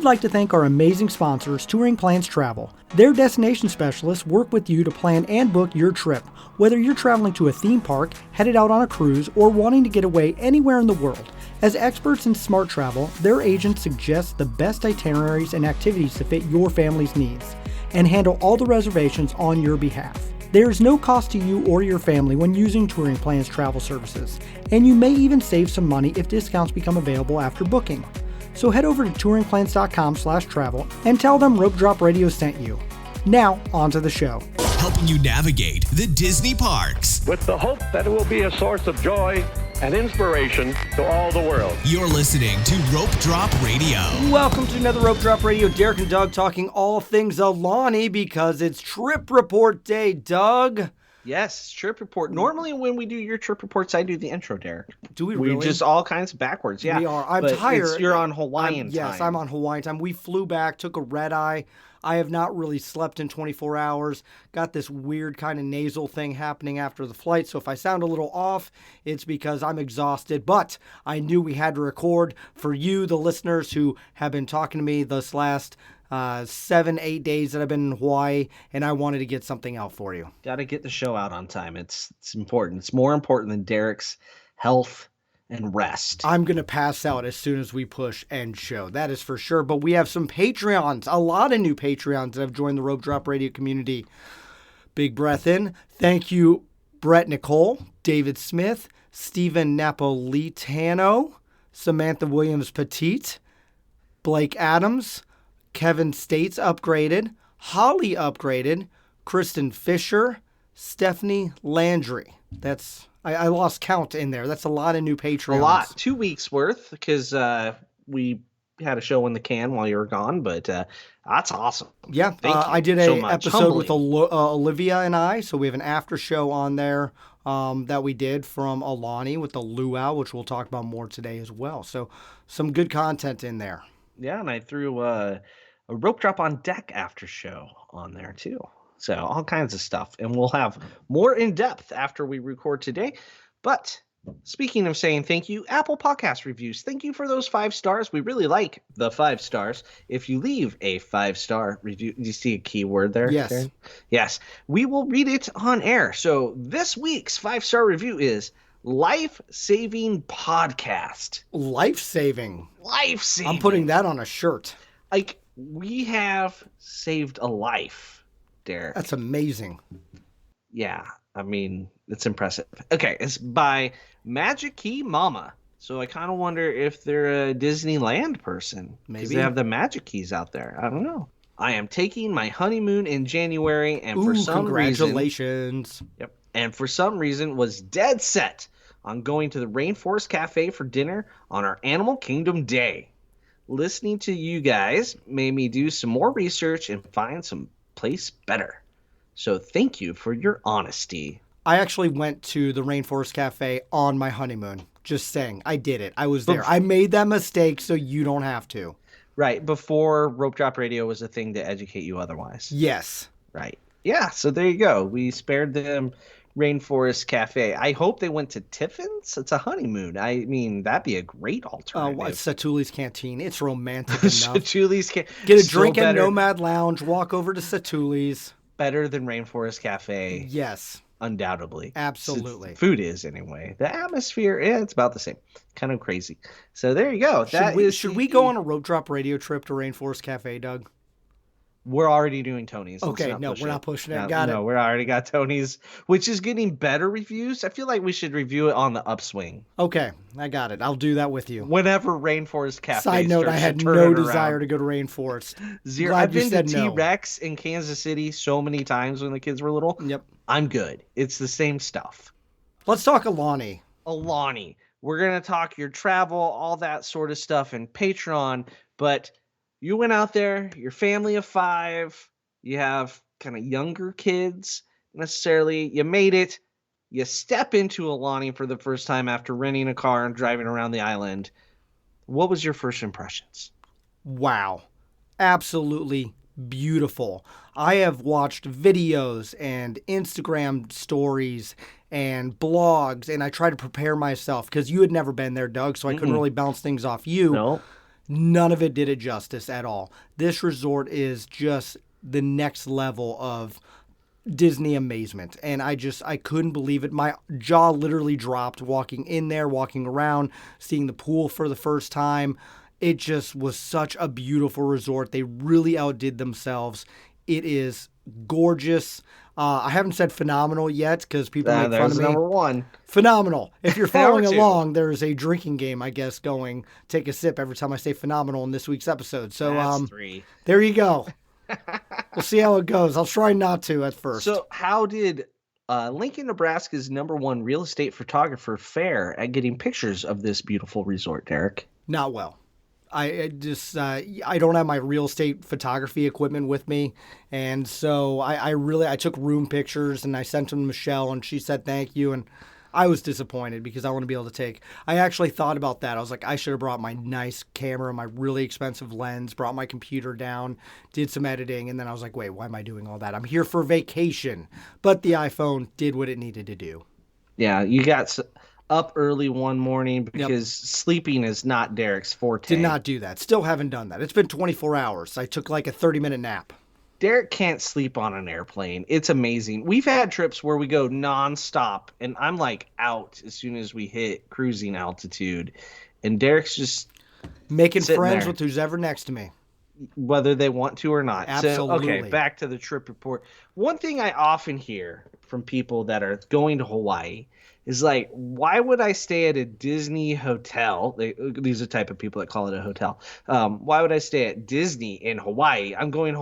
would like to thank our amazing sponsors, Touring Plans Travel. Their destination specialists work with you to plan and book your trip, whether you're traveling to a theme park, headed out on a cruise, or wanting to get away anywhere in the world. As experts in smart travel, their agents suggest the best itineraries and activities to fit your family's needs, and handle all the reservations on your behalf. There is no cost to you or your family when using Touring Plans Travel services, and you may even save some money if discounts become available after booking. So head over to touringplans.com/travel and tell them Rope Drop Radio sent you. Now, on to the show. Helping you navigate the Disney parks. With the hope that it will be a source of joy and inspiration to all the world. You're listening to Rope Drop Radio. Welcome to another Rope Drop Radio. Derek and Doug talking all things Aualni because it's Trip Report Day, Doug. Yes, trip report. Normally when we do your trip reports, I do the intro, Derek. Do we really? We just all kinds of backwards, yeah. We are. I'm tired. You're on Hawaiian time. Yes, I'm on Hawaiian time. We flew back, took a red eye. I have not really slept in 24 hours. Got this weird kind of nasal thing happening after the flight. So if I sound a little off, it's because I'm exhausted. But I knew we had to record for you, the listeners who have been talking to me this last 7-8 days that I've been in Hawaii, and I wanted to get something out for you. Got to get the show out on time. It's important. It's more important than Derek's health and rest. I'm going to pass out as soon as we push end show. That is for sure. But we have some Patreons, a lot of new Patreons that have joined the Rope Drop Radio community. Big breath in. Thank you, Brett Nicole, David Smith, Stephen Napolitano, Samantha Williams Petite, Blake Adams, Kevin States upgraded, Holly upgraded, Kristen Fisher, Stephanie Landry. I lost count in there. That's a lot of new Patreons. A lot. 2 weeks worth because we had a show in the can while you were gone, but that's awesome. Yeah, I did an episode with Olivia and I, so we have an after show on there that we did from Aulani with the Laua, which we'll talk about more today as well. So some good content in there. Yeah, and I threw a Rope Drop on Deck after show on there too. So all kinds of stuff. And we'll have more in depth after we record today. But speaking of saying thank you, Apple Podcast reviews. Thank you for those 5 stars. We really like the 5 stars. If you leave a 5-star review, do you see a keyword there? Yes. Karen? Yes. We will read it on air. So this week's 5-star review is Life-Saving Podcast. Life-saving. Life-saving. I'm putting that on a shirt. Like, we have saved a life, Derek. That's amazing. Yeah, I mean, it's impressive. Okay, it's by Magic Key Mama. So I kind of wonder if they're a Disneyland person. Maybe. They have the magic keys out there. I don't know. I am taking my honeymoon in January, and for some congratulations. Yep. And for some reason was dead set on going to the Rainforest Cafe for dinner on our Animal Kingdom day. Listening to you guys made me do some more research and find some place better. So thank you for your honesty. I actually went to the Rainforest Cafe on my honeymoon. Just saying. I did it. I was there. I made that mistake so you don't have to. Right. Before Rope Drop Radio was a thing to educate you otherwise. Yes. Right. Yeah. So there you go. We spared them Rainforest Cafe. I hope they went to Tiffin's. It's a honeymoon. I mean, that'd be a great alternative. Satu'li's Canteen. It's romantic enough. Satu'li's Canteen. Get a drink at Nomad Lounge. Walk over to Satu'li's. Better than Rainforest Cafe. Yes. Undoubtedly. Absolutely. Food is, anyway. The atmosphere, it's about the same. Kind of crazy. So there you go. Should we go on a Rope Drop Radio trip to Rainforest Cafe, Doug? We're already doing Tony's. Okay, no, we're not pushing it. Got it. No, we already got Tony's, which is getting better reviews. I feel like we should review it on the upswing. Okay, I got it. I'll do that with you. Whenever Rainforest Cafe Side note, I had no desire to go to Rainforest. Zero. I've been to T-Rex in Kansas City so many times when the kids were little. Yep. I'm good. It's the same stuff. Let's talk Aulani. Aulani. We're going to talk your travel, all that sort of stuff, and Patreon, but you went out there, your family of 5, you have kind of younger kids necessarily, you made it, you step into Aulani for the first time after renting a car and driving around the island. What was your first impressions? Wow. Absolutely beautiful. I have watched videos and Instagram stories and blogs, and I try to prepare myself because you had never been there, Doug, so I couldn't really bounce things off you. No. None of it did it justice at all. This resort is just the next level of Disney amazement. And I couldn't believe it. My jaw literally dropped walking in there, walking around, seeing the pool for the first time. It just was such a beautiful resort. They really outdid themselves. It is gorgeous. I haven't said phenomenal yet because people make fun of me. Number one. Phenomenal. If you're following along, there's a drinking game, I guess, going. Take a sip every time I say phenomenal in this week's episode. So That's 3. There you go. We'll see how it goes. I'll try not to at first. So how did Lincoln, Nebraska's #1 real estate photographer fare at getting pictures of this beautiful resort, Derek? Not well. I don't have my real estate photography equipment with me. And so I took room pictures and I sent them to Michelle and she said thank you. And I was disappointed because I want to be able to I actually thought about that. I was like, I should have brought my nice camera, my really expensive lens, brought my computer down, did some editing. And then I was like, wait, why am I doing all that? I'm here for vacation. But the iPhone did what it needed to do. Yeah, you got up early one morning because sleeping is not Derek's forte. Did not do that. Still haven't done that. It's been 24 hours. I took like a 30-minute nap. Derek can't sleep on an airplane. It's amazing. We've had trips where we go nonstop, and I'm like out as soon as we hit cruising altitude. And Derek's just making friends with who's ever next to me, whether they want to or not. Absolutely. So, okay, back to the trip report. One thing I often hear from people that are going to Hawaii is like, why would I stay at a Disney hotel? These are the type of people that call it a hotel. Why would I stay at Disney in Hawaii? I'm going to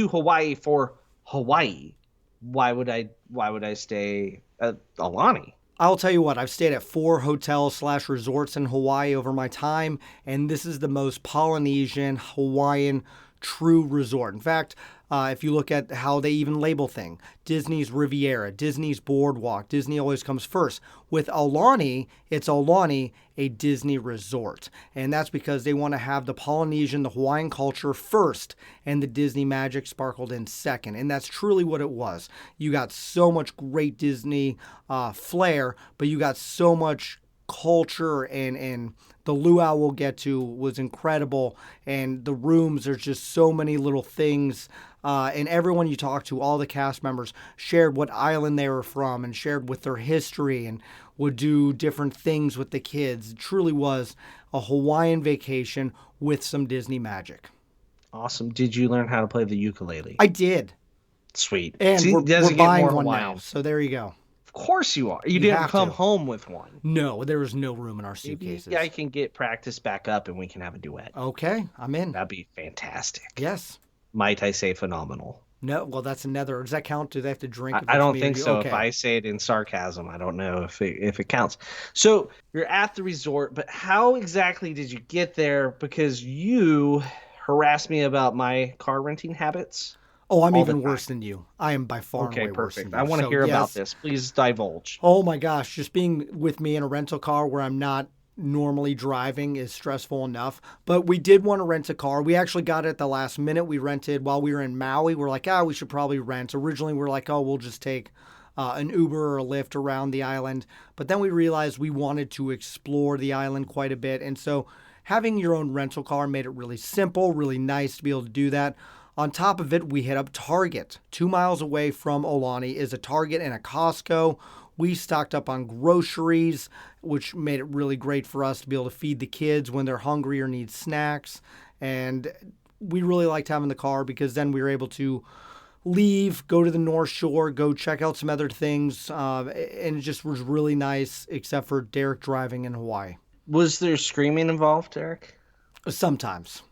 Hawaii for Hawaii. Why would I stay at Aulani? I'll tell you what, I've stayed at 4 hotels/resorts in Hawaii over my time, and this is the most Polynesian, Hawaiian true resort. In fact, if you look at how they even label things, Disney's Riviera, Disney's Boardwalk, Disney always comes first. With Aulani, it's Aulani, a Disney resort. And that's because they want to have the Polynesian, the Hawaiian culture first, and the Disney magic sparkled in second. And that's truly what it was. You got so much great Disney flair, but you got so much culture, and the luau we'll get to was incredible, and the rooms, there's just so many little things, and everyone you talk to, all the cast members shared what island they were from and shared with their history and would do different things with the kids. It truly was a Hawaiian vacation with some Disney magic. Awesome. Did you learn how to play the ukulele? I did. Sweet. And we're buying one now, so there you go. Of course you are. You didn't come home with one. No, there was no room in our suitcases. Maybe I can get practice back up and we can have a duet. Okay, I'm in. That'd be fantastic. Yes. Might I say phenomenal? No, well, that's another. Does that count? Do they have to drink? I don't think so. Okay. If I say it in sarcasm, I don't know if it counts. So you're at the resort, but how exactly did you get there? Because you harassed me about my car renting habits. Oh, I'm even worse than you. I am by far and away worse than you. I want to hear about this. Please divulge. Oh my gosh, just being with me in a rental car where I'm not normally driving is stressful enough. But we did want to rent a car. We actually got it at the last minute. We rented while we were in Maui. We're like, we should probably rent. Originally, we were like, we'll just take an Uber or a Lyft around the island. But then we realized we wanted to explore the island quite a bit. And so having your own rental car made it really simple, really nice to be able to do that. On top of it, we hit up Target. 2 miles away from Aulani is a Target and a Costco. We stocked up on groceries, which made it really great for us to be able to feed the kids when they're hungry or need snacks. And we really liked having the car because then we were able to leave, go to the North Shore, go check out some other things. And it just was really nice, except for Derek driving in Hawaii. Was there screaming involved, Derek? Sometimes.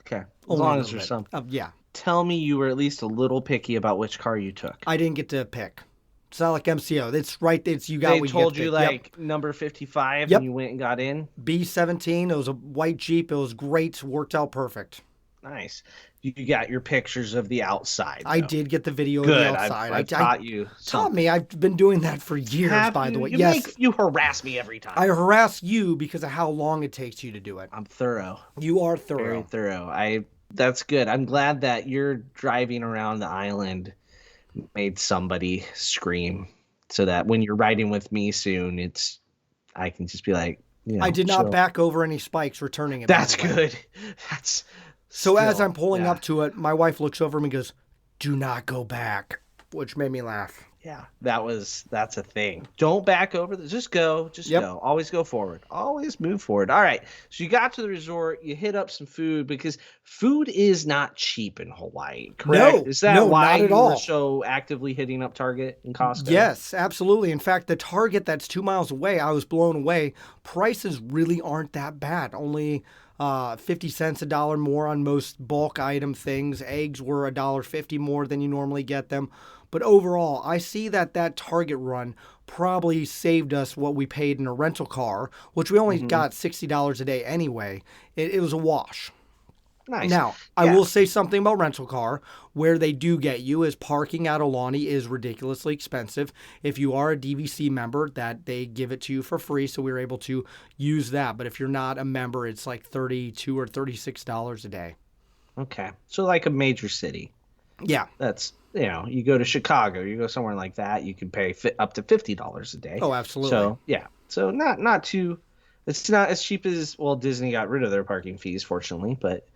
Okay. As long as there's some. Yeah. Tell me you were at least a little picky about which car you took. I didn't get to pick. It's not like MCO. It's right. It's you got. They told you like number 55, and you went and got in. B17. It was a white Jeep. It was great. Worked out perfect. Nice. You got your pictures of the outside. I did get the video of the outside. I taught you. Taught me. I've been doing that for years. By the way, yes. You harass me every time. I harass you because of how long it takes you to do it. I'm thorough. You are thorough. Very thorough. That's good. I'm glad that you're driving around the island made somebody scream so that when you're riding with me soon, I can just be like, I did not back over any spikes returning it. That's good. That's so as I'm pulling up to it, my wife looks over at me and goes, "Do not go back," which made me laugh. Yeah, that's a thing. Don't back over. Just go. Just go. Always go forward. Always move forward. All right. So you got to the resort. You hit up some food because food is not cheap in Hawaii. Correct? No, is that why not at you all. were so actively hitting up Target and Costco? Yes, absolutely. In fact, the Target that's 2 miles away, I was blown away. Prices really aren't that bad. Only 50 cents, $1 more on most bulk item things. Eggs were $1.50 more than you normally get them. But overall, I see that Target run probably saved us what we paid in a rental car, which we only got $60 a day anyway. It was a wash. Nice. Now, I will say something about rental car. Where they do get you is parking at Aualni is ridiculously expensive. If you are a DVC member, that they give it to you for free, so we were able to use that. But if you're not a member, it's like $32 or $36 a day. Okay. So like a major city. Yeah. That's, you go to Chicago, you go somewhere like that, you can pay up to $50 a day. Oh, absolutely. So, yeah. So not too, it's not as cheap as, well, Disney got rid of their parking fees, fortunately, but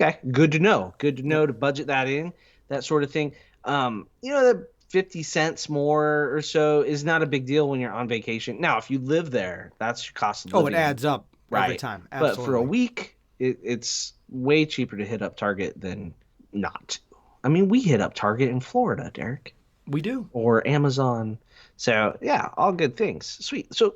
okay. Good to know. Good to know to budget that in, that sort of thing. The 50 cents more or so is not a big deal when you're on vacation. Now, if you live there, that's your cost of living. Oh, it adds up every time. Absolutely. But for a week, it's way cheaper to hit up Target than not. I mean, we hit up Target in Florida, Derek. We do. Or Amazon. So, yeah, all good things. Sweet. So,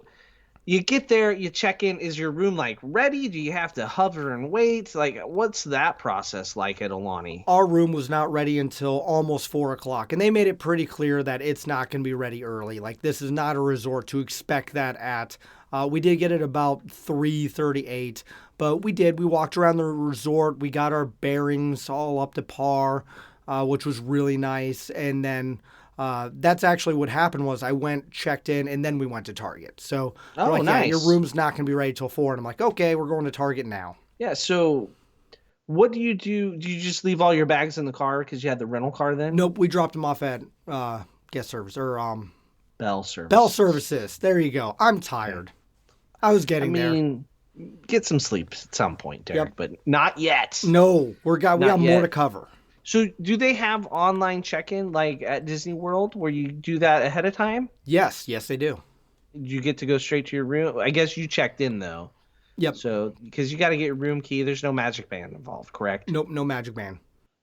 you get there, you check in. Is your room, ready? Do you have to hover and wait? What's that process like at Aulani? Our room was not ready until almost 4 o'clock, and they made it pretty clear that it's not going to be ready early. This is not a resort to expect that at. We did get it about 3:38, but we did. We walked around the resort. We got our bearings all up to par, which was really nice. And then that's actually what happened was I went, checked in, and then we went to Target. So nice. Yeah, your room's not going to be ready till 4. And I'm like, okay, we're going to Target now. Yeah, so what do you do? Do you just leave all your bags in the car because you had the rental car then? Nope, we dropped them off at guest service or Bell service. Bell services. There you go. I'm tired. I was getting there. Get some sleep at some point, Derek, but not yet. No, we got more to cover. So do they have online check-in like at Disney World where you do that ahead of time? Yes, they do. You get to go straight to your room. I guess you checked in though. Yep. So because you got to get your room key, there's no magic band involved, correct? Nope, no magic band.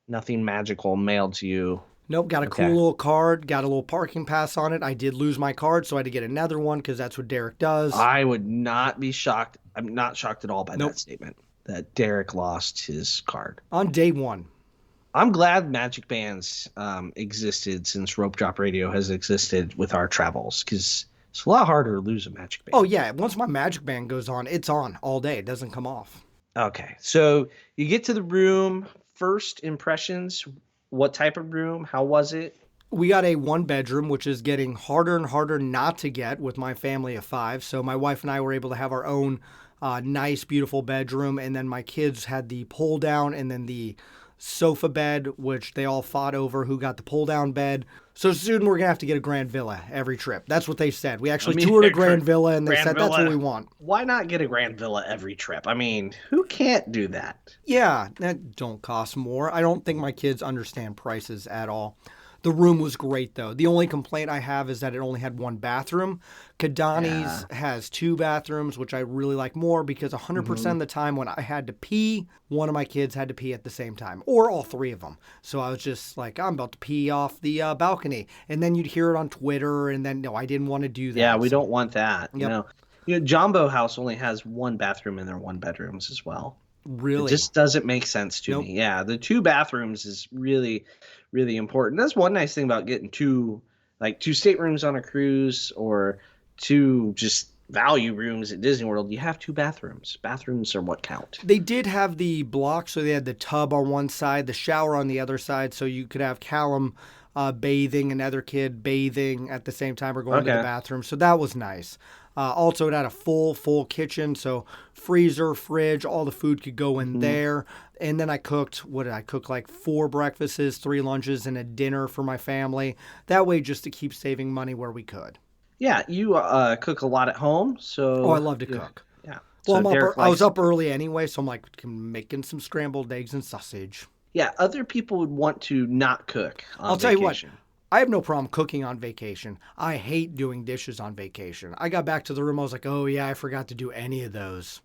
Nothing magical mailed to you. Nope, got a cool little card, got a little parking pass on it. I did lose my card, so I had to get another one because that's what Derek does. I would not be shocked. I'm not shocked at all by that statement that Derek lost his card. On day one. I'm glad magic bands existed since Rope Drop Radio has existed with our travels because it's a lot harder to lose a magic band. Oh, yeah. Once my magic band goes on, it's on all day. It doesn't come off. Okay. So you get to the room. First impressions, what type of room? How was it? We got a 1-bedroom, which is getting harder and harder not to get with my family of 5. So my wife and I were able to have our own nice, beautiful bedroom. And then my kids had the pull down and then the sofa bed, which they all fought over who got the pull down bed. So soon we're going to have to get a grand villa every trip. That's what they said. We actually toured a grand villa and they said that's what we want. Why not get a grand villa every trip? I mean, who can't do that? Yeah, that don't cost more. I don't think my kids understand prices at all. The room was great, though. The only complaint I have is that it only had 1 bathroom. Kidani's has 2 bathrooms, which I really like more because 100% of the time when I had to pee, one of my kids had to pee at the same time, or all 3 of them. So I was just like, I'm about to pee off the balcony. And then you'd hear it on Twitter, and then, no, I didn't want to do that. Yeah, we don't want that. Yep. Jumbo House only has 1 bathroom in their 1 bedrooms as well. Really? It just doesn't make sense to me. Yeah, the 2 bathrooms is really, really important. That's one nice thing about getting 2 staterooms on a cruise or 2 just value rooms at Disney World. You have 2 bathrooms. Bathrooms are what count. They did have the block, so they had the tub on one side, the shower on the other side, so you could have Callum bathing, another kid bathing at the same time or going to the bathroom. So that was nice. Also, it had a full kitchen, so freezer, fridge, all the food could go in there. And then I cooked, what did I cook, like 4 breakfasts, 3 lunches, and a dinner for my family. That way, just to keep saving money where we could. Yeah, you cook a lot at home, so... Oh, I love to cook. Yeah, Well, So Derek I was likes. up early anyway, so I'm like making some scrambled eggs and sausage. Yeah, other people would want to not cook on I'll tell you what, vacation. I have no problem cooking on vacation. I hate doing dishes on vacation. I got back to the room, I was like, oh yeah, I forgot to do any of those.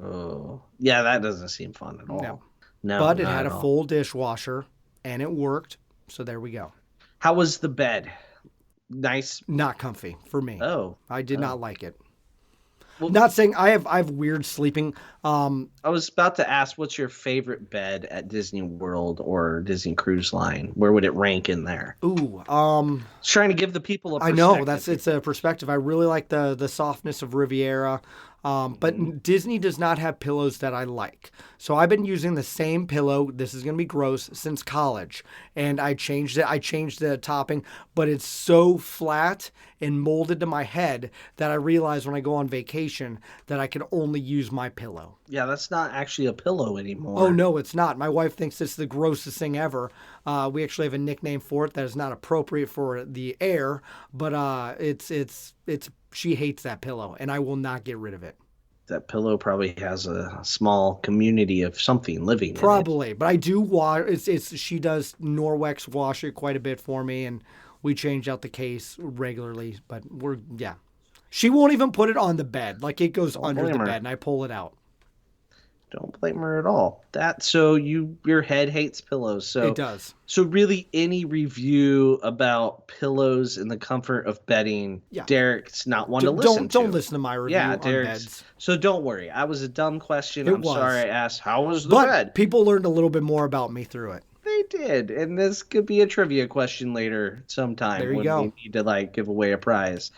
Oh, yeah, that doesn't seem fun at all. No. No, But it not had at a all. full dishwasher and it worked. So there we go. How was the bed? Nice. Not comfy for me. Oh, I did not like it. Well, Not saying I have weird sleeping. I was about to ask, what's your favorite bed at Disney World or Disney Cruise Line? Where would it rank in there? Just trying to give the people a I perspective. know it's a perspective. I really like the softness of Riviera. But Disney does not have pillows that I like. So I've been using the same pillow, this is going to be gross, since college. And I changed it. I changed the topping, but it's so flat and molded to my head that I realize when I go on vacation that I can only use my pillow. Yeah, that's not actually a pillow anymore. Oh, no, it's not. My wife thinks it's the grossest thing ever. We actually have a nickname for it that is not appropriate for the air, but it's she hates that pillow, and I will not get rid of it. That pillow probably has a small community of something living in it. Probably, but I do wash. She does Norwex wash it quite a bit for me, and we change out the case regularly. But she won't even put it on the bed. Like it goes under the blame her. bed, and I pull it out. Don't blame her at all. So your head hates pillows. So It does. So really, any review about pillows and the comfort of bedding, Yeah. Derek's not one to listen to. Don't listen to my review on beds. So don't worry. I was a dumb question. It I'm was. sorry I asked. How was the But bed? people learned a little bit more about me through it. They did, and this could be a trivia question later sometime. There you when go. we need to give away a prize.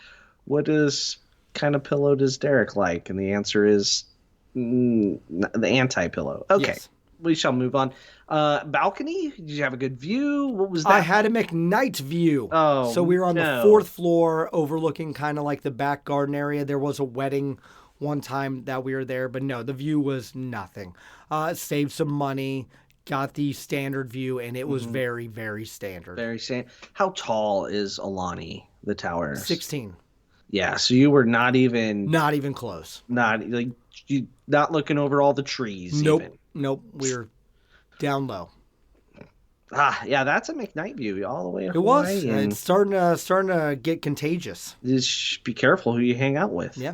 What kind of pillow does Derek like? And the answer is the anti-pillow. Okay, Yes. we shall move on. Balcony? Did you have a good view? What was that? I had a McKnight view. Oh, so we were on no. the fourth floor, overlooking kind of like the back garden area. There was a wedding one time that we were there, but no, the view was nothing. Saved some money, got the standard view, and it was very, very standard. Very same. How tall is Aulani, the tower? 16. Yeah, so you were not even Close. not looking over all the trees. Nope. Even. Nope. We were down low. Yeah, that's a McKnight view all the way. It was. It's starting to get contagious. Just be careful who you hang out with. Yeah.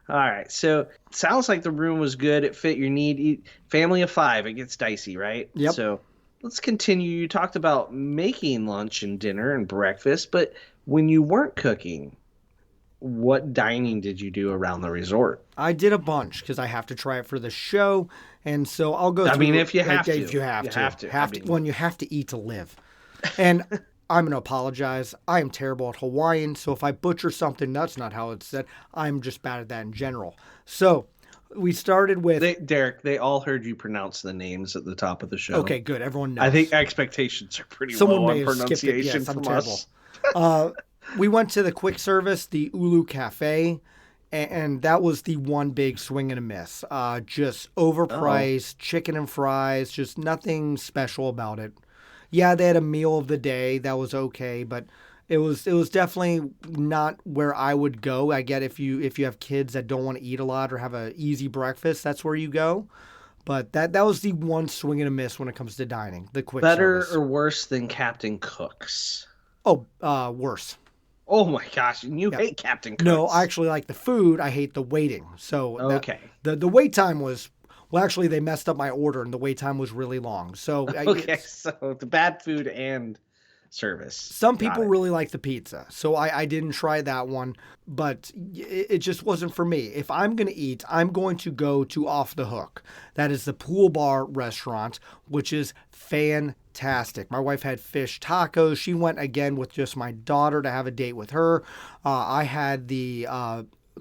All right. So sounds like the room was good. It fit your need. Family of 5. It gets dicey, right? Yep. So let's continue. You talked about making lunch and dinner and breakfast, but when you weren't cooking, what dining did you do around the resort? I did a bunch because I have to try it for the show, and so I'll go. I mean, through, if you have to. if you have to, I mean- when you have to eat to live. And I'm gonna apologize. I am terrible at Hawaiian, so if I butcher something, that's not how it's said. I'm just bad at that in general. So we started with. Derek, they all heard you pronounce the names at the top of the show. Okay, good. Everyone knows. I think expectations are pretty Someone low may on have skipped it. pronunciation Yes, I'm from terrible. us. We went to the quick service, the Ulu Cafe, and that was the one big swing and a miss. Just overpriced, chicken and fries, just nothing special about it. Yeah, they had a meal of the day that was okay, but it was definitely not where I would go. I get if you have kids that don't want to eat a lot or have an easy breakfast, that's where you go. But that was the one swing and a miss when it comes to dining. The quick Better service. or worse than Captain Cook's? Oh, worse. Oh my gosh, and you hate Captain Cook's. No, I actually like the food. I hate the waiting. So Okay. The wait time was, well, actually they messed up my order and the wait time was really long. So Okay, so the bad food and service. some Got people it. really like the pizza. So I didn't try that one, but it just wasn't for me. If I'm going to eat, I'm going to go to Off the Hook. That is the pool bar restaurant, which is fantastic. My wife had fish tacos. She went again with just my daughter to have a date with her. I had the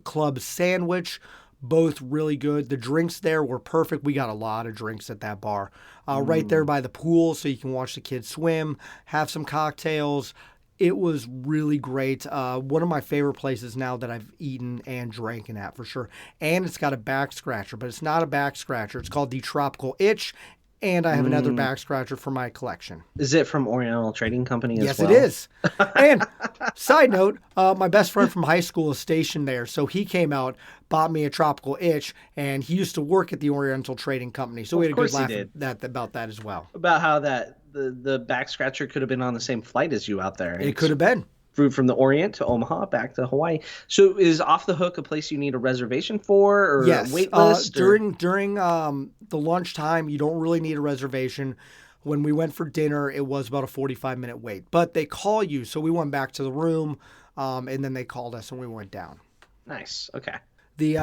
club sandwich, both really good. The drinks there were perfect. We got a lot of drinks at that bar. Right there by the pool, so you can watch the kids swim, have some cocktails. It was really great. One of my favorite places now that I've eaten and drank at for sure. And it's got a back scratcher, but it's not a back scratcher. It's called the Tropical Itch. and I have another back scratcher for my collection. Is it from Oriental Trading Company as well? Yes, it is. And side note, my best friend from high school is stationed there, so he came out, bought me a tropical itch, and he used to work at the Oriental Trading Company. So we had a good laugh about that as well. About how the back scratcher could have been on the same flight as you out there. It could have been. From the Orient to Omaha back to Hawaii. So is Off the Hook a place you need a reservation for, or yes. a wait list? During the lunchtime, you don't really need a reservation. When we went for dinner, it was about a 45-minute wait. But they call you, so we went back to the room, and then they called us, and we went down. Nice. Okay. The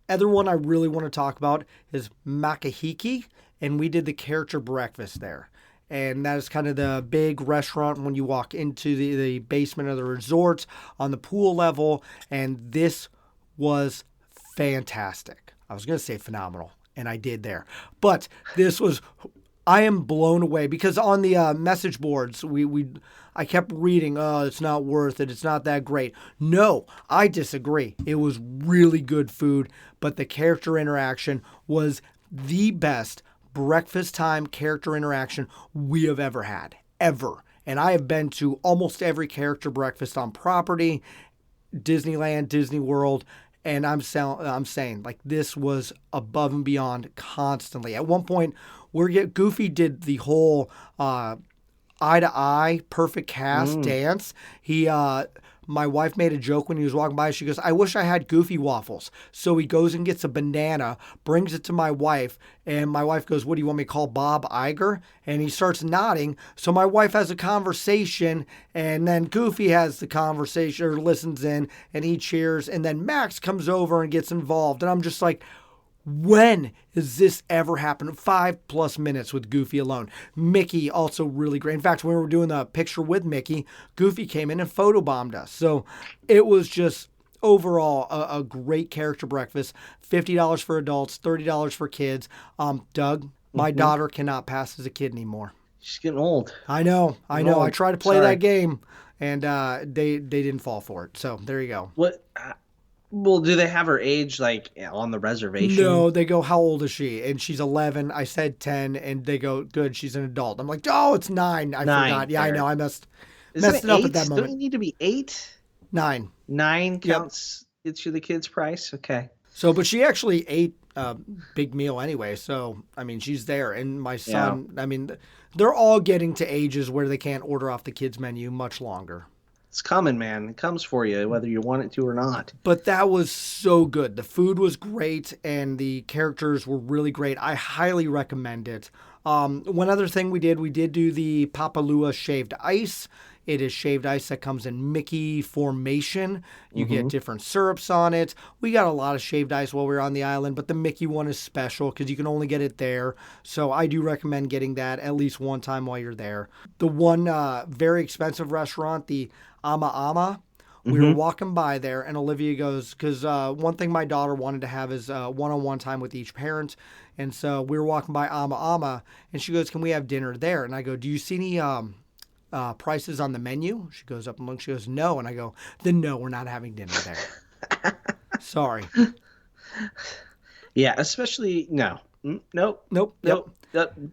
other one I really want to talk about is Makahiki, and we did the character breakfast there. And that is kind of the big restaurant when you walk into the basement of the resort on the pool level. And this was fantastic. I was going to say phenomenal, and I did there. But this was, I am blown away because on the message boards, I kept reading, oh, it's not worth it. It's not that great. No, I disagree. It was really good food, but the character interaction was the best breakfast time character interaction we have ever had, ever. And I have been to almost every character breakfast on property, Disneyland, Disney World, and I'm saying like this was above and beyond constantly. At one point, Goofy did the whole eye to eye perfect cast dance. My wife made a joke when he was walking by. She goes, I wish I had Goofy waffles. So he goes and gets a banana, brings it to my wife, and my wife goes, what do you want me to call Bob Iger? And he starts nodding. So my wife has a conversation, and then Goofy has the conversation or listens in, and he cheers. And then Max comes over and gets involved. And I'm just like, when has this ever happened? 5+ minutes with Goofy alone. Mickey also really great. In fact, when we were doing the picture with Mickey, Goofy came in and photobombed us. So it was just overall a great character breakfast. $50 for adults, $30 for kids. Doug, my daughter cannot pass as a kid anymore. She's getting old. I know. I tried to play that game, and they didn't fall for it. So there you go. What? Well, do they have her age like on the reservation? No, they go, how old is she? And she's 11. I said 10, and they go, good, she's an adult. I'm like, oh, it's 9. I forgot. Yeah, fair. I know. I messed it up at that moment. Don't you need to be 8? 9. 9 counts. Gets you the kid's price. Okay. So, but she actually ate a big meal anyway. So, I mean, she's there. And my son, I mean, they're all getting to ages where they can't order off the kids' menu much longer. It's coming, man. It comes for you, whether you want it to or not. But that was so good. The food was great, and the characters were really great. I highly recommend it. One other thing we did do the Papalua shaved ice. It is shaved ice that comes in Mickey formation. You get different syrups on it. We got a lot of shaved ice while we were on the island, but the Mickey one is special because you can only get it there. So I do recommend getting that at least one time while you're there. The one very expensive restaurant, the Ama Ama, we were walking by there, and Olivia goes, because one thing my daughter wanted to have is one-on-one time with each parent. And so we were walking by Ama Ama, and she goes, can we have dinner there? And I go, do you see any prices on the menu? She goes up and looks. She goes, no. And I go, then no, we're not having dinner there. Sorry. Yeah, especially no. Nope.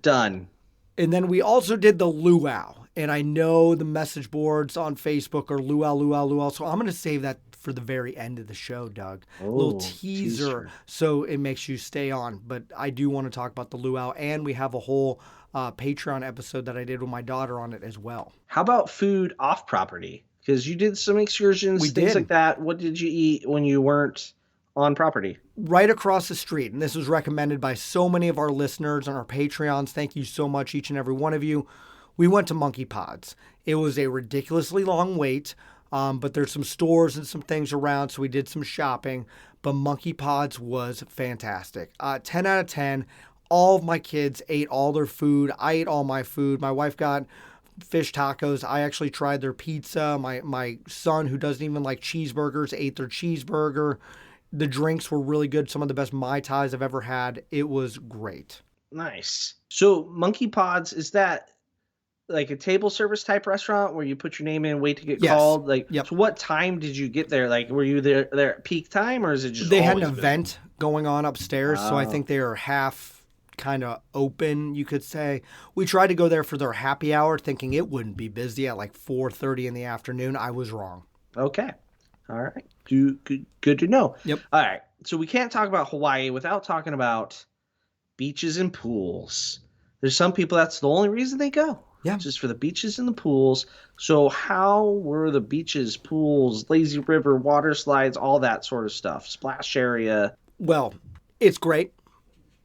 Done. And then we also did the luau. And I know the message boards on Facebook are luau. So I'm going to save that for the very end of the show, Doug. A little teaser so it makes you stay on. But I do want to talk about the luau, and we have a whole Patreon episode that I did with my daughter on it as well. How about food off property? Because you did some excursions, things like that. What did you eat when you weren't on property? Right across the street. And this was recommended by so many of our listeners on our Patreons. Thank you so much, each and every one of you. We went to Monkey Pods. It was a ridiculously long wait, but there's some stores and some things around, so we did some shopping. But Monkey Pods was fantastic. 10 out of 10. All of my kids ate all their food. I ate all my food. My wife got fish tacos. I actually tried their pizza. My son, who doesn't even like cheeseburgers, ate their cheeseburger. The drinks were really good. Some of the best Mai Tais I've ever had. It was great. Nice. So Monkey Pods, is that like a table service type restaurant where you put your name in, wait to get called? So what time did you get there? Like, were you there at peak time, or is it just they had an event going on upstairs? So I think they are half kind of open, you could say. We tried to go there for their happy hour, thinking it wouldn't be busy at like 4:30 in the afternoon. I was wrong. Okay. All right. Good to know. Yep. All right. So we can't talk about Hawaii without talking about beaches and pools. There's some people that's the only reason they go. Yeah. Just for the beaches and the pools. So how were the beaches, pools, lazy river, water slides, all that sort of stuff? Splash area. Well, it's great.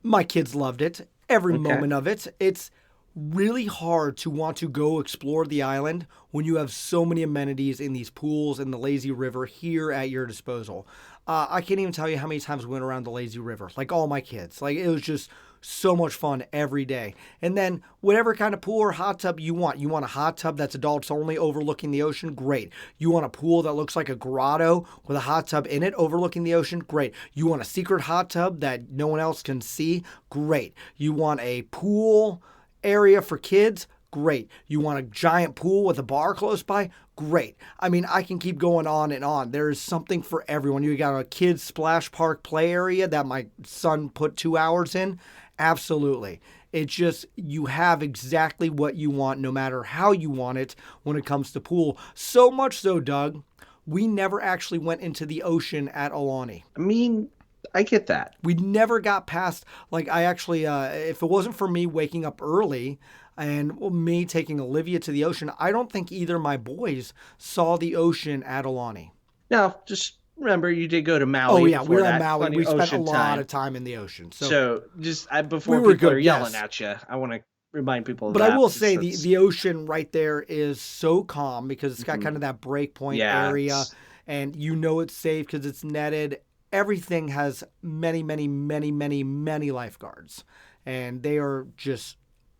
My kids loved it. Every moment of it. It's really hard to want to go explore the island when you have so many amenities in these pools and the lazy river here at your disposal. I can't even tell you how many times we went around the lazy river. Like all my kids. Like it was just so much fun every day. And then whatever kind of pool or hot tub you want. You want a hot tub that's adults only overlooking the ocean? Great. You want a pool that looks like a grotto with a hot tub in it overlooking the ocean? Great. You want a secret hot tub that no one else can see? Great. You want a pool area for kids? Great. You want a giant pool with a bar close by? Great. I mean, I can keep going on and on. There is something for everyone. You got a kids splash park play area that my son put 2 hours in? Absolutely. It's just, you have exactly what you want no matter how you want it when it comes to pool. So much so, Doug, we never actually went into the ocean at Aualni. I mean, I get that. We never got past, like I actually, if it wasn't for me waking up early and me taking Olivia to the ocean, I don't think either of my boys saw the ocean at Aulani. No, just remember you did go to Maui. Oh yeah, we were that. at Maui. Plenty We spent a ocean lot time. of time in the ocean. So just before we were people good, are yelling yes. at you, I want to remind people of But that. I will say the ocean right there is so calm because it's got kind of that break point area, and you know it's safe because it's netted. Everything has many, many, many, many, many lifeguards, and they are just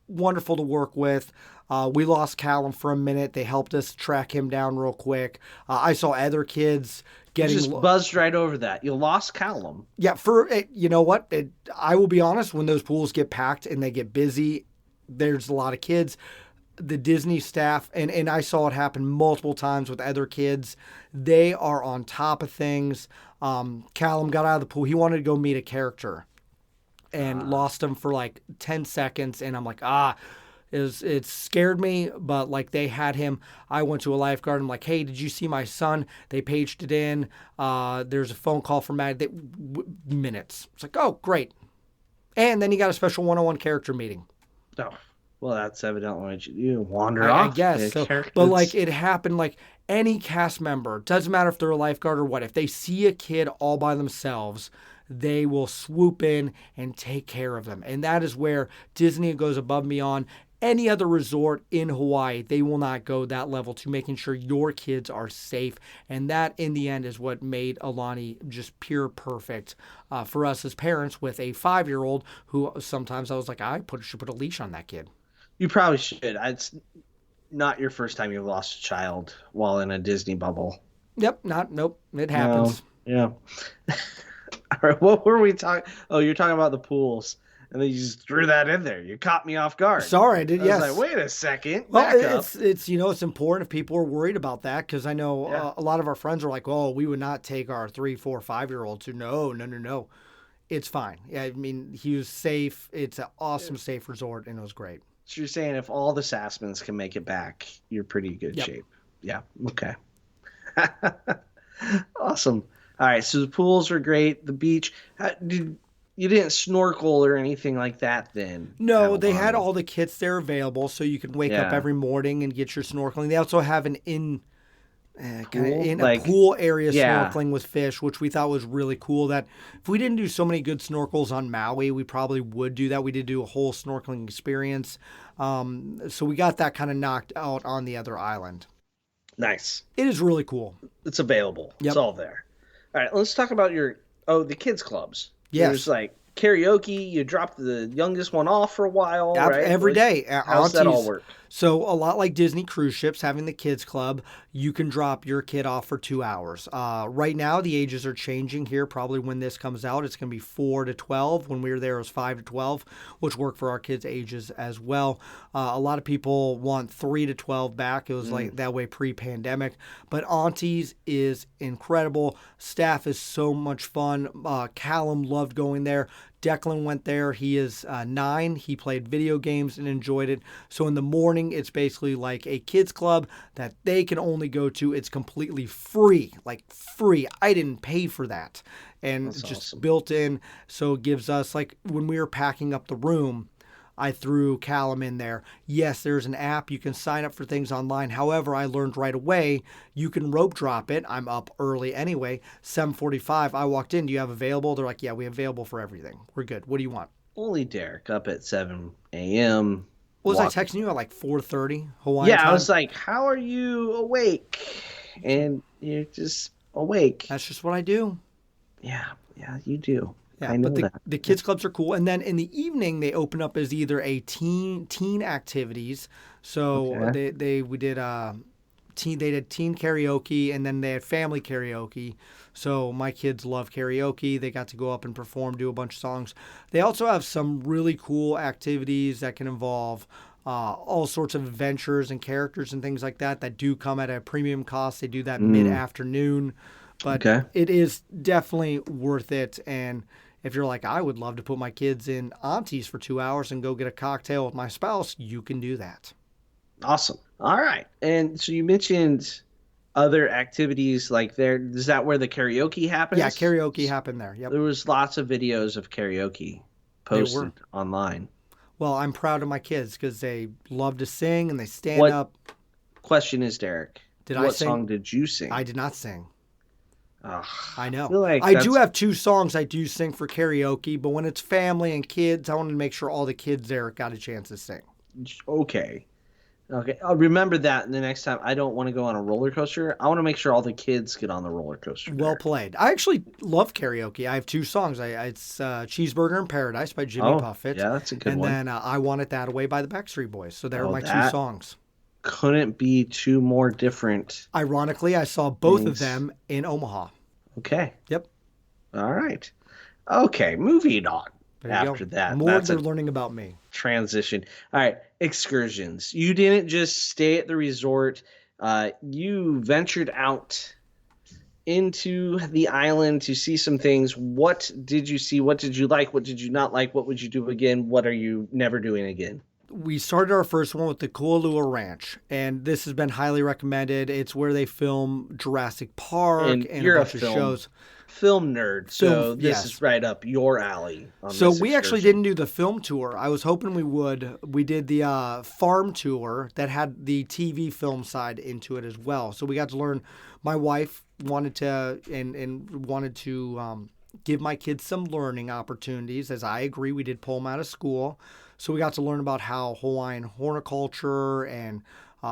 wonderful to work with. We lost Callum for a minute. They helped us track him down real quick. I saw other kids getting... You just buzzed right over that. You lost Callum. Yeah, you know what? I will be honest, when those pools get packed and they get busy, there's a lot of kids. The Disney staff, and I saw it happen multiple times with other kids, they are on top of things. Callum got out of the pool. He wanted to go meet a character and lost him for like 10 seconds. And I'm like, it scared me, but like they had him. I went to a lifeguard. I'm like, hey, did you see my son? They paged it in. There's a phone call from Matt. Minutes. It's like, oh, great. And then he got a special one-on-one character meeting. Oh, well, that's evidently what you wander off. I guess. So, but like it happened, like any cast member, doesn't matter if they're a lifeguard or what, if they see a kid all by themselves, they will swoop in and take care of them. And that is where Disney goes above and beyond. Any other resort in Hawaii, they will not go that level to making sure your kids are safe. And that, in the end, is what made Aulani just pure perfect for us as parents with a 5-year-old who sometimes I was like, I should put a leash on that kid. You probably should. It's not your first time you've lost a child while in a Disney bubble. Yep. Nope. It happens. No, yeah. All right. What were we talking? Oh, you're talking about the pools. And then you just threw that in there. You caught me off guard. Sorry, I did. Yes. I was like, wait a second. Well, Back up. it's it's important if people are worried about that because I know a lot of our friends are like, oh, we would not take our 3, 4, 5-year-old to no. It's fine. Yeah, I mean, he was safe. It's an awesome, safe resort, and it was great. So you're saying if all the Sassmans can make it back, you're pretty good Yep. shape. Yeah. Okay. Awesome. All right. So the pools are great. The beach. You didn't snorkel or anything like that then? No, they had all the kits there available, so you could wake up Yeah. every morning and get your snorkeling. They also have an Like- pool area Yeah. snorkeling with fish, which we thought was really cool. That if we didn't do so many good snorkels on Maui, we probably would do that. We did do a whole snorkeling experience. So we got that kind of knocked out on the other island. Nice. It is really cool. It's available. Yep. It's all there. All right. Let's talk about the kids clubs. Yes. There's like karaoke. You drop the youngest one off for a while, right? Every day. How's that all work? So a lot like Disney cruise ships, having the kids club, you can drop your kid off for 2 hours. Right now, the ages are changing here. Probably when this comes out, it's going to be 4 to 12. When we were there, it was 5 to 12, which worked for our kids' ages as well. A lot of people want 3 to 12 back. It was like that way pre-pandemic. But Auntie's is incredible. Staff is so much fun. Callum loved going there. Declan went there. He is 9. He played video games and enjoyed it. So in the morning, it's basically like a kids club that they can only go to. It's completely free, like free. I didn't pay for that. And That's it's just awesome. built in. So it gives us, like when we were packing up the room, I threw Callum in there. Yes, there's an app. You can sign up for things online. However, I learned right away you can rope drop it. I'm up early anyway. 7:45. I walked in. Do you have available? They're like, yeah, we have available for everything. We're good. What do you want? Only Derek up at 7 a.m. Was I walk- texting you at like 4:30 Hawaiian Yeah, time? I was like, how are you awake? And you're just awake. That's just what I do. Yeah, you do. Yeah, I know but that. the kids clubs are cool, and then in the evening they open up as either a teen activities. So Okay. we did they did teen karaoke, and then they had family karaoke. So my kids love karaoke. They got to go up and perform, do a bunch of songs. They also have some really cool activities that can involve all sorts of adventures and characters and things like that do come at a premium cost. They do that mid-afternoon, but Okay. it is definitely worth it. And if you're like, I would love to put my kids in Auntie's for 2 hours and go get a cocktail with my spouse, you can do that. Awesome. All right. And so you mentioned other activities like there. Is that where the karaoke happens? Yeah, karaoke happened there. Yep. There was lots of videos of karaoke posted online. Well, I'm proud of my kids because they love to sing and they stand What- up. Question is, Derek, Did I what sing? song did you sing? I did not sing. Ugh, I know. feel like I do that's- have 2 songs I do sing for karaoke, but when it's family and kids, I want to make sure all the kids there got a chance to sing. Okay. I'll remember that the next time I don't want to go on a roller coaster. I want to make sure all the kids get on the roller coaster. Well played. I actually love karaoke. I have 2 songs. It's Cheeseburger in Paradise by Jimmy Buffett. Yeah, that's a good and one. then I Want It That Way by the Backstreet Boys. So there are my 2 that- songs. Couldn't be 2 more different. Ironically, I saw both of Thanks. them in Omaha. Okay. Yep. All right. Okay, moving on. There you After go. that, More that's they're a learning about me. transition. All right, excursions. You didn't just stay at the resort. You ventured out into the island to see some things. What did you see? What did you like? What did you not like? What would you do again? What are you never doing again? We started our first one with the Kualo Ranch, and this has been highly recommended. It's where they film Jurassic Park And and you're a a bunch of film shows. Film nerd, so Film- this yes. is right up your alley. On So this we actually excursion. didn't do the film tour. I was hoping we would. We did the farm tour that had the TV film side into it as well. So we got to learn. My wife wanted to and wanted to give my kids some learning opportunities. As I agree, we did pull them out of school. So we got to learn about how Hawaiian horticulture and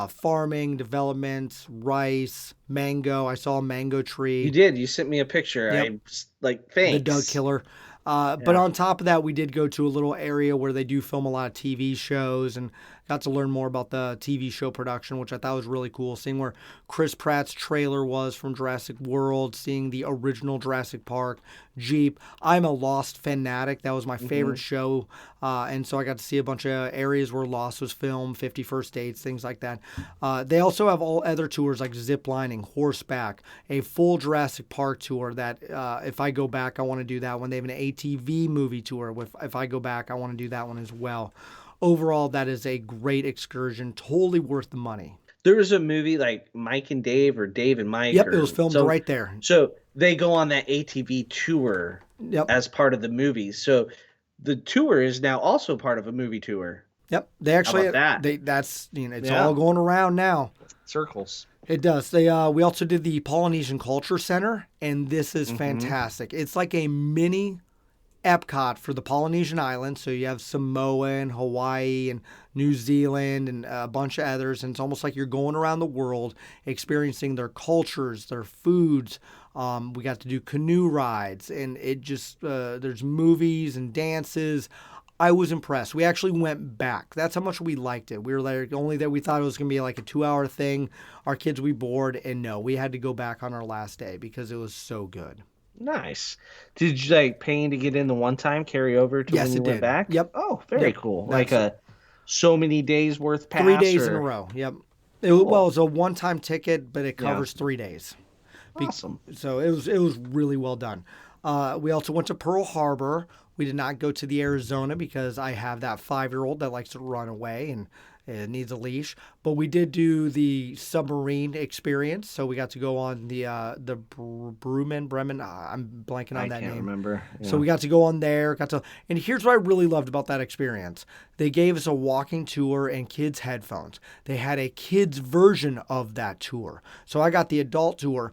farming, development, rice, mango. I saw a mango tree. You did. You sent me a picture. Yep. I was like, thanks. The Doug Killer. But on top of that, we did go to a little area where they do film a lot of TV shows and got to learn more about the TV show production, which I thought was really cool. Seeing where Chris Pratt's trailer was from Jurassic World, seeing the original Jurassic Park, Jeep. I'm a Lost fanatic. That was my favorite show. And so I got to see a bunch of areas where Lost was filmed, 50 First Dates, things like that. They also have all other tours like zip lining, horseback, a full Jurassic Park tour that if I go back, I want to do that one. They have an ATV movie tour. If I go back, I want to do that one as well. Overall, that is a great excursion, totally worth the money. There was a movie like Mike and Dave or Dave and Mike. Yep, or, it was filmed so, right there. So they go on that ATV tour Yep. as part of the movie. So the tour is now also part of a movie tour. Yep, they actually about that? that's it's Yeah. all going around now. Circles. It does. They we also did the Polynesian Culture Center, and this is fantastic. It's like a mini Epcot for the Polynesian islands. So you have Samoa and Hawaii and New Zealand and a bunch of others, and it's almost like you're going around the world experiencing their cultures, their foods. We got to do canoe rides, and it just there's movies and dances. I was impressed. We actually went back. That's how much we liked it. We were like, only that we thought it was going to be like a 2-hour thing. Our kids would be bored, and no, we had to go back on our last day because it was so good. Nice. Did you like paying to get in the one time carry over to Yes, when you it went did. back? Yep. Oh, very Yep. cool. That's Like a so many days worth pass. 3 days in or- a row. Yep. Well, it's a one-time ticket, but it covers 3 days. Awesome. So it was really well done. We also went to Pearl Harbor. We did not go to the Arizona because I have that 5-year-old that likes to run away and needs a leash. But we did do the submarine experience, so we got to go on the Bremen. I'm blanking on that name. I can't remember. Yeah. So we got to go on there. And here's what I really loved about that experience: they gave us a walking tour and kids headphones. They had a kids version of that tour, so I got the adult tour.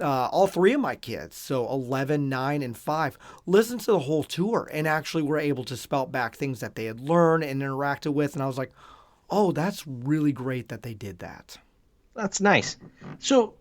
All three of my kids, so 11, 9, and 5, listened to the whole tour and actually were able to spout back things that they had learned and interacted with. And I was like, oh, that's really great that they did that. That's nice. So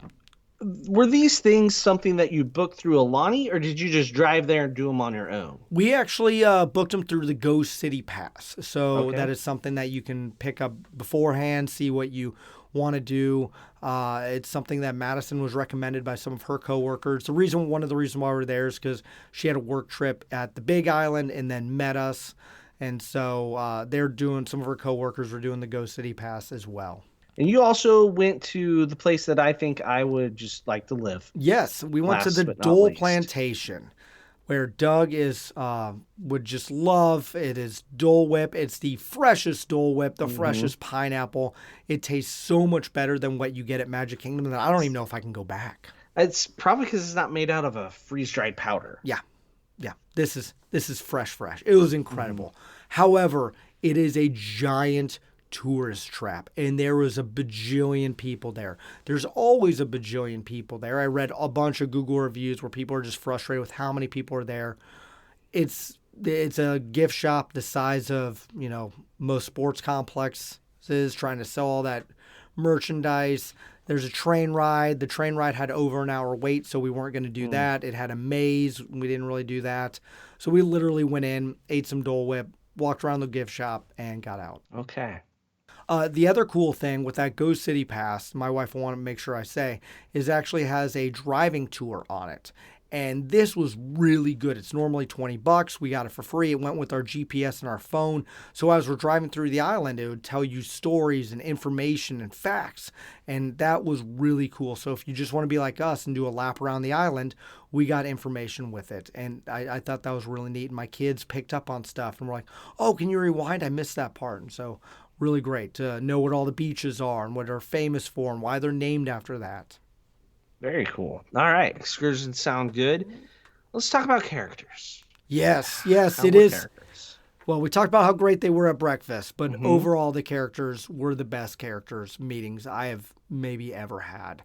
were these things something that you booked through Aulani, or did you just drive there and do them on your own? We actually booked them through the Go City Pass. So that is something that you can pick up beforehand, see what you want to do. It's something that Madison was recommended by some of her coworkers. One of the reasons why we're there is because she had a work trip at the Big Island and then met us. And so some of her coworkers were doing the Go City Pass as well. And you also went to the place that I think I would just like to live. Yes, we went to the Dole Plantation, where Doug would just love. It is Dole Whip. It's the freshest Dole Whip, the freshest pineapple. It tastes so much better than what you get at Magic Kingdom that I don't even know if I can go back. It's probably because it's not made out of a freeze-dried powder. Yeah. This is fresh. It was incredible. However, it is a giant tourist trap, and there was a bajillion people there. There's always a bajillion people there. I read a bunch of Google reviews where people are just frustrated with how many people are there. It's a gift shop the size of, most sports complexes, trying to sell all that merchandise. There's a train ride. The train ride had over an hour wait, so we weren't going to do that. It had a maze. We didn't really do that. So we literally went in, ate some Dole Whip, walked around the gift shop, and got out. Okay. The other cool thing with that Go City Pass, my wife will want to make sure I say, is actually has a driving tour on it. And this was really good. It's normally $20. We got it for free. It went with our GPS and our phone. So as we're driving through the island, it would tell you stories and information and facts. And that was really cool. So if you just want to be like us and do a lap around the island, we got information with it. And I thought that was really neat. And my kids picked up on stuff and were like, oh, can you rewind? I missed that part. And so really great to know what all the beaches are and what they're famous for and why they're named after that. Very cool. All right. Excursions sound good. Let's talk about characters. Yes, it is. Characters? Well, we talked about how great they were at breakfast, but overall the characters were the best characters meetings I have maybe ever had.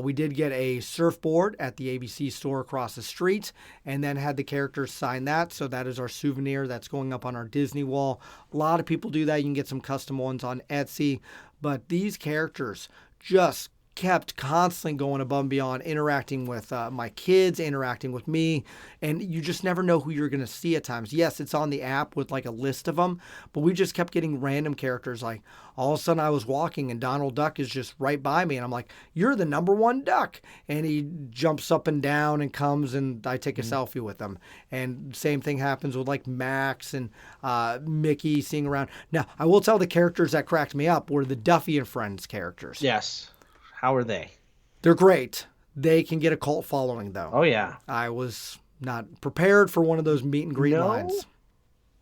We did get a surfboard at the ABC store across the street and then had the characters sign that. So that is our souvenir that's going up on our Disney wall. A lot of people do that. You can get some custom ones on Etsy, but these characters just kept constantly going above and beyond, interacting with my kids, interacting with me, and you just never know who you're going to see at times. Yes, it's on the app with like a list of them, but we just kept getting random characters. Like all of a sudden I was walking and Donald Duck is just right by me and I'm like, you're the number one duck. And he jumps up and down and comes and I take a selfie with him. And same thing happens with like Max and Mickey seeing around. Now, I will tell the characters that cracked me up were the Duffy and Friends characters. Yes. How are they? They're great. They can get a cult following, though. Oh, yeah. I was not prepared for one of those meet and greet lines.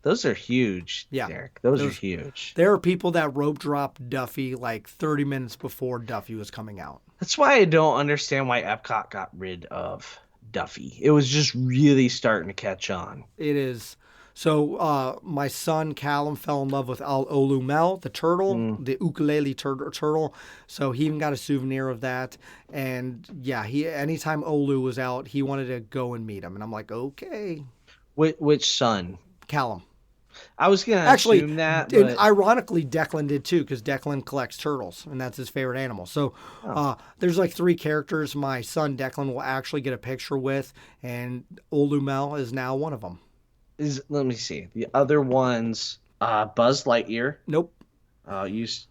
Those are huge, Derek. Those are huge. There are people that rope dropped Duffy like 30 minutes before Duffy was coming out. That's why I don't understand why Epcot got rid of Duffy. It was just really starting to catch on. It is. So my son Callum fell in love with Aualni, the turtle, the ukulele turtle. So he even got a souvenir of that. And yeah, anytime Olu was out, he wanted to go and meet him. And I'm like, okay. Which son? Callum. I was going to assume that. And ironically, Declan did too, because Declan collects turtles, and that's his favorite animal. So there's like 3 characters my son Declan will actually get a picture with, and Aualni is now one of them. Let me see. The other ones, Buzz Lightyear. Nope. Used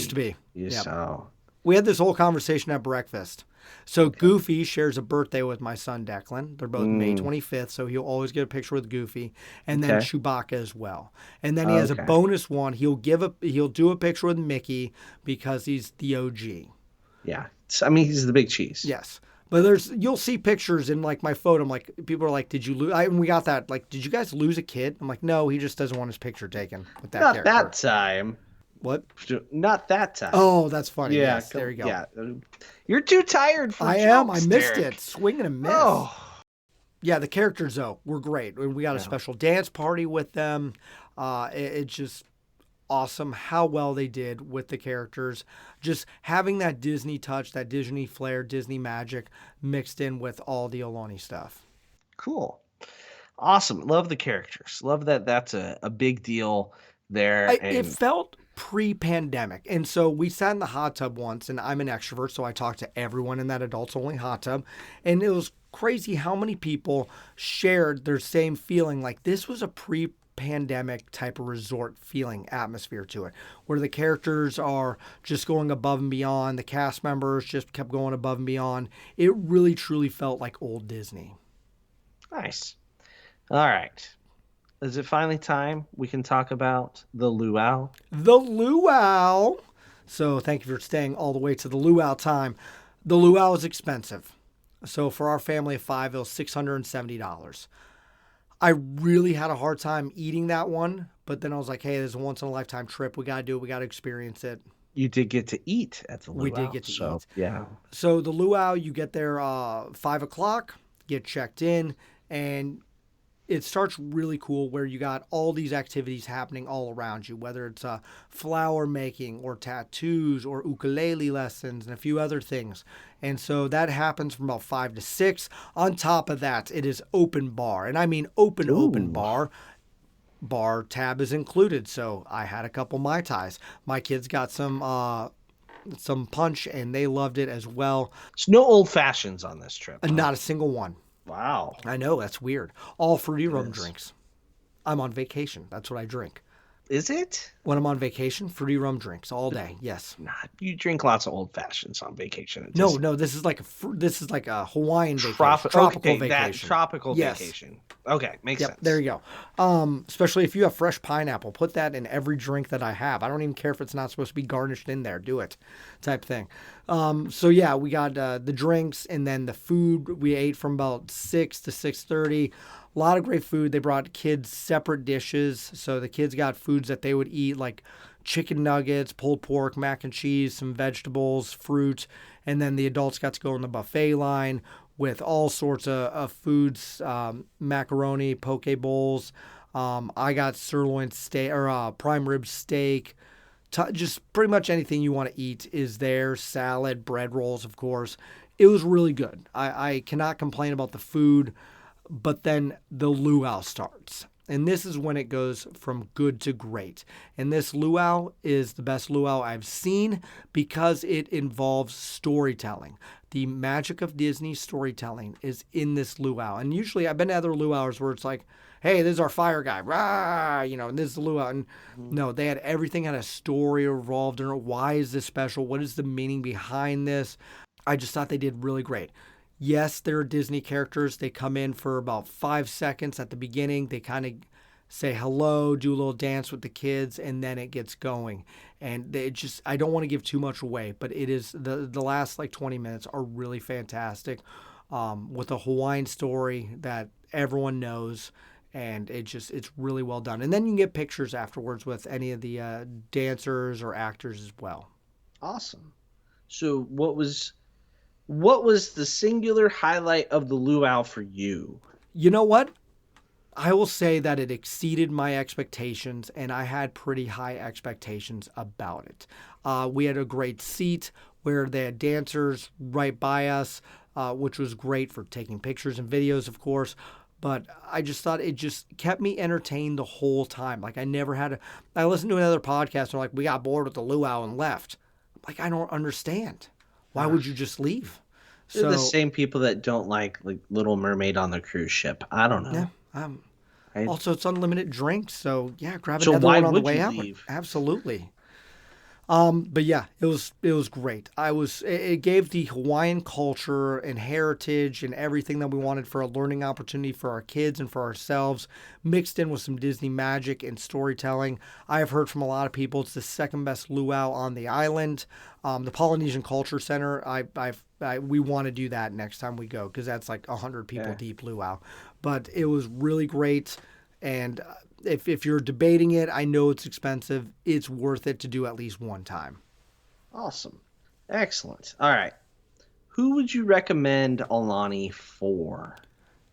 to be. Yep. Oh. We had this whole conversation at breakfast. So Goofy shares a birthday with my son Declan. They're both May 25th, so he'll always get a picture with Goofy, and then Chewbacca as well. And then he has a bonus one. He'll do a picture with Mickey because he's the OG. Yeah, I mean he's the big cheese. Yes. But you'll see pictures in like my photo. I'm like, people are like, did you lose? And we got that. Like, did you guys lose a kid? I'm like, no, he just doesn't want his picture taken with that Not character. that time. What? Not that time. Oh, that's funny. Yeah, Yes, there you go. Yeah. You're too tired for I jokes, am. I missed Derek. it. Swing and a miss. Oh. Yeah, the characters, though, were great. And we got a special dance party with them. It's just awesome how well they did with the characters. Just having that Disney touch, that Disney flair, Disney magic mixed in with all the Aualni stuff. Cool. Awesome. Love the characters. Love that that's a big deal there. It felt pre-pandemic. And so we sat in the hot tub once, and I'm an extrovert, so I talked to everyone in that adults-only hot tub. And it was crazy how many people shared their same feeling. Like, this was a pre-pandemic type of resort feeling atmosphere to it, where the characters are just going above and beyond. The cast members just kept going above and beyond. It really, truly felt like old Disney. Nice. All right. Is it finally time we can talk about the luau? The luau. So thank you for staying all the way to the luau time. The luau is expensive. So for our family of 5, it was $670. I really had a hard time eating that one, but then I was like, hey, this is a once-in-a-lifetime trip. We got to do it. We got to experience it. You did get to eat at the luau. We did get to eat. Yeah. So the luau, you get there 5 o'clock, get checked in, and it starts really cool where you got all these activities happening all around you, whether it's flower making or tattoos or ukulele lessons and a few other things. And so that happens from about 5 to 6. On top of that, it is open bar. And I mean open bar. Bar tab is included. So I had a couple Mai Tais. My kids got some punch, and they loved it as well. There's no old fashions on this trip. Not a single one. Wow. I know, that's weird. All fruity rum drinks. I'm on vacation. That's what I drink. Is it? When I'm on vacation, fruity rum drinks all day. Yes. You drink lots of old fashions on vacation. No, this is like a Hawaiian vacation. Tropical vacation. Tropical vacation. Okay, makes sense. There you go. Especially if you have fresh pineapple, put that in every drink that I have. I don't even care if it's not supposed to be garnished in there. Do it, type thing. So yeah, we got the drinks, and then the food. We ate from about 6 to 6:30. A lot of great food. They brought kids separate dishes. So the kids got foods that they would eat, like chicken nuggets, pulled pork, mac and cheese, some vegetables, fruit. And then the adults got to go in the buffet line with all sorts of foods, macaroni, poke bowls. I got sirloin steak or prime rib steak. Just pretty much anything you want to eat is there. Salad, bread rolls, of course. It was really good. I cannot complain about the food. But then the luau starts. And this is when it goes from good to great. And this luau is the best luau I've seen because it involves storytelling. The magic of Disney storytelling is in this luau. And usually I've been to other luau's where it's like, hey, this is our fire guy, rah, and this is the luau. And no, they had everything had a story revolved in it. Why is this special? What is the meaning behind this? I just thought they did really great. Yes, there are Disney characters. They come in for about 5 seconds at the beginning. They kind of say hello, do a little dance with the kids, and then it gets going. And I don't want to give too much away, but it is the last like 20 minutes are really fantastic with a Hawaiian story that everyone knows. And it's really well done. And then you can get pictures afterwards with any of the dancers or actors as well. Awesome. So what was the singular highlight of the luau for you? You know what? I will say that it exceeded my expectations, and I had pretty high expectations about it. We had a great seat where they had dancers right by us, which was great for taking pictures and videos, of course. But I just thought it just kept me entertained the whole time. Like I listened to another podcast, and they're like, we got bored with the luau and left. Like, I don't understand. Why would you just leave? They're the same people that don't like Little Mermaid on the cruise ship. I don't know. Yeah. Right? Also, it's unlimited drinks, so yeah, grab another one on the way out. Absolutely. But yeah, it was great. It gave the Hawaiian culture and heritage and everything that we wanted for a learning opportunity for our kids and for ourselves, mixed in with some Disney magic and storytelling. I have heard from a lot of people it's the second best luau on the island. The Polynesian Culture Center, I've we want to do that next time we go because that's like 100 people Yeah. deep luau. But it was really great. And if you're debating it, I know it's expensive. It's worth it to do at least one time. Awesome. Excellent. All right. Who would you recommend Aulani for?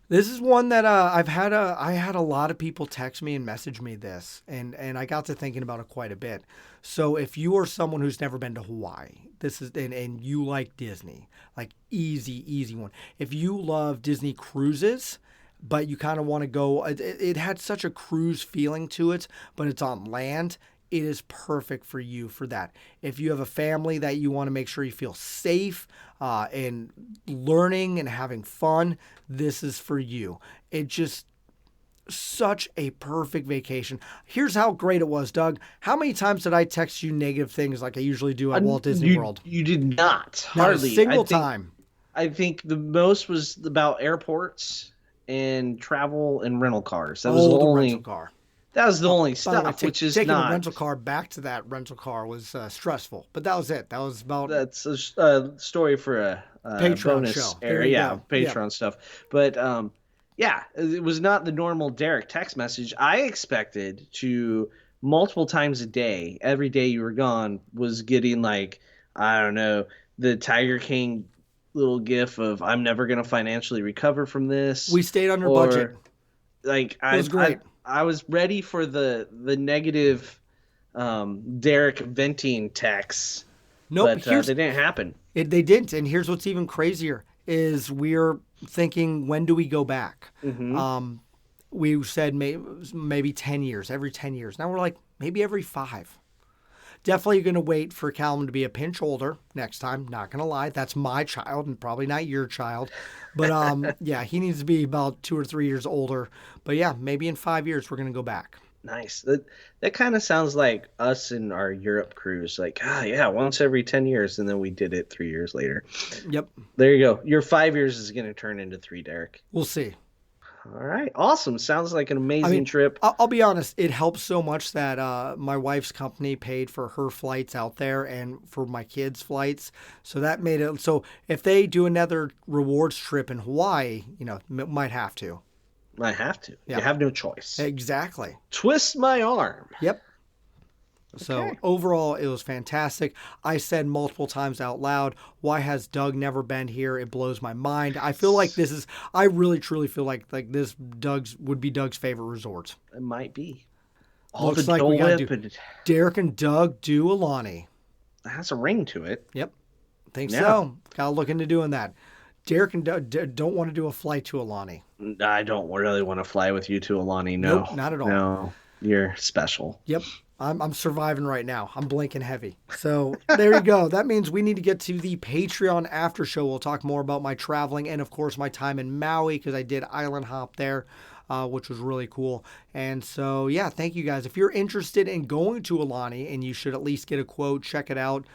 This is one that I had a lot of people text me and message me this, and I got to thinking about it quite a bit. So if you are someone who's never been to Hawaii, this is and you like Disney, like easy one. If you love Disney cruises, but you kind of want to go, it had such a cruise feeling to it, but it's on land. It is perfect for you for that. If you have a family that you want to make sure you feel safe and learning and having fun, this is for you. It just such a perfect vacation. Here's how great it was, Doug. How many times did I text you negative things like I usually do at Walt Disney World? You did not. Not Hardly. a single time. I think the most was about airports and travel and rental cars. That was the only rental car. That was the only By the stuff, way, which is taking not a rental car back to that rental car was stressful, but that was it. That was about That's a story for a Patreon bonus show. area, There you go. Patreon stuff. But yeah, it was not the normal Derek text message. I expected to multiple times a day, every day you were gone, was getting like, I don't know, the Tiger King little gif of I'm never gonna financially recover from this. We stayed under or, budget. Like It was great. I was ready for the negative Derek venting texts. Nope, But they didn't happen. They didn't. And here's what's even crazier is we're thinking, when do we go back? Mm-hmm. We said maybe 10 years, every 10 years. Now we're like, maybe every 5. Definitely going to wait for Callum to be a pinch older next time. Not going to lie. That's my child and probably not your child. But yeah, he needs to be about 2 or 3 years older. But yeah, maybe in 5 years, we're going to go back. Nice. That kind of sounds like us in our Europe cruise. Like, yeah, once every 10 years. And then we did it 3 years later. Yep. There you go. Your 5 years is going to turn into 3, Derek. We'll see. All right. Awesome. Sounds like an amazing trip. I'll be honest. It helps so much that my wife's company paid for her flights out there and for my kids' flights. So that made it. So if they do another rewards trip in Hawaii, might have to. I have to. Yeah. You have no choice. Exactly. Twist my arm. Yep. So Okay. overall, it was fantastic. I said multiple times out loud, why has Doug never been here? It blows my mind. I feel like I really truly feel like this would be Doug's favorite resort. It might be. All Looks the like we Dole gotta Whip and Derek and Doug do Aualni. it has a ring to it. Yep. Think Yeah. so. Gotta look into doing that. Derek and Doug don't want to do a flight to Aualni. I don't really want to fly with you to Aulani. No, Nope, not at all. No, you're special. Yep. I'm surviving right now. I'm blinking heavy. So there you go. That means we need to get to the Patreon after show. We'll talk more about my traveling and, of course, my time in Maui because I did island hop there, which was really cool. And so, yeah, thank you guys. If you're interested in going to Aulani and you should at least get a quote, check it out.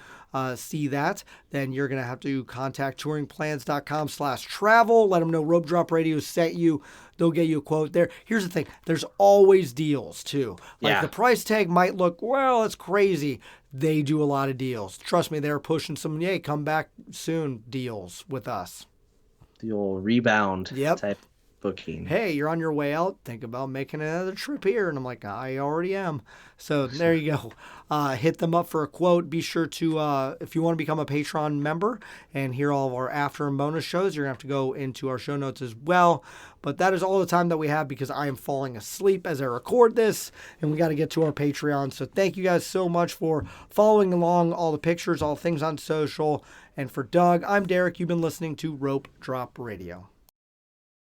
See that, then you're going to have to contact touringplans.com/travel. Let them know Rope Drop Radio sent you. They'll get you a quote there. Here's the thing. There's always deals too. Like Yeah. the price tag might look, well, it's crazy. They do a lot of deals. Trust me, they're pushing some, come back soon deals with us. The old rebound Yep. type booking. Hey, you're on your way out. Think about making another trip here. And I'm like, I already am. So there you go. Hit them up for a quote. Be sure to, if you want to become a Patreon member and hear all of our after and bonus shows, you're going to have to go into our show notes as well. But that is all the time that we have because I am falling asleep as I record this and we got to get to our Patreon. So thank you guys so much for following along, all the pictures, all things on social. And for Doug, I'm Derek. You've been listening to Rope Drop Radio.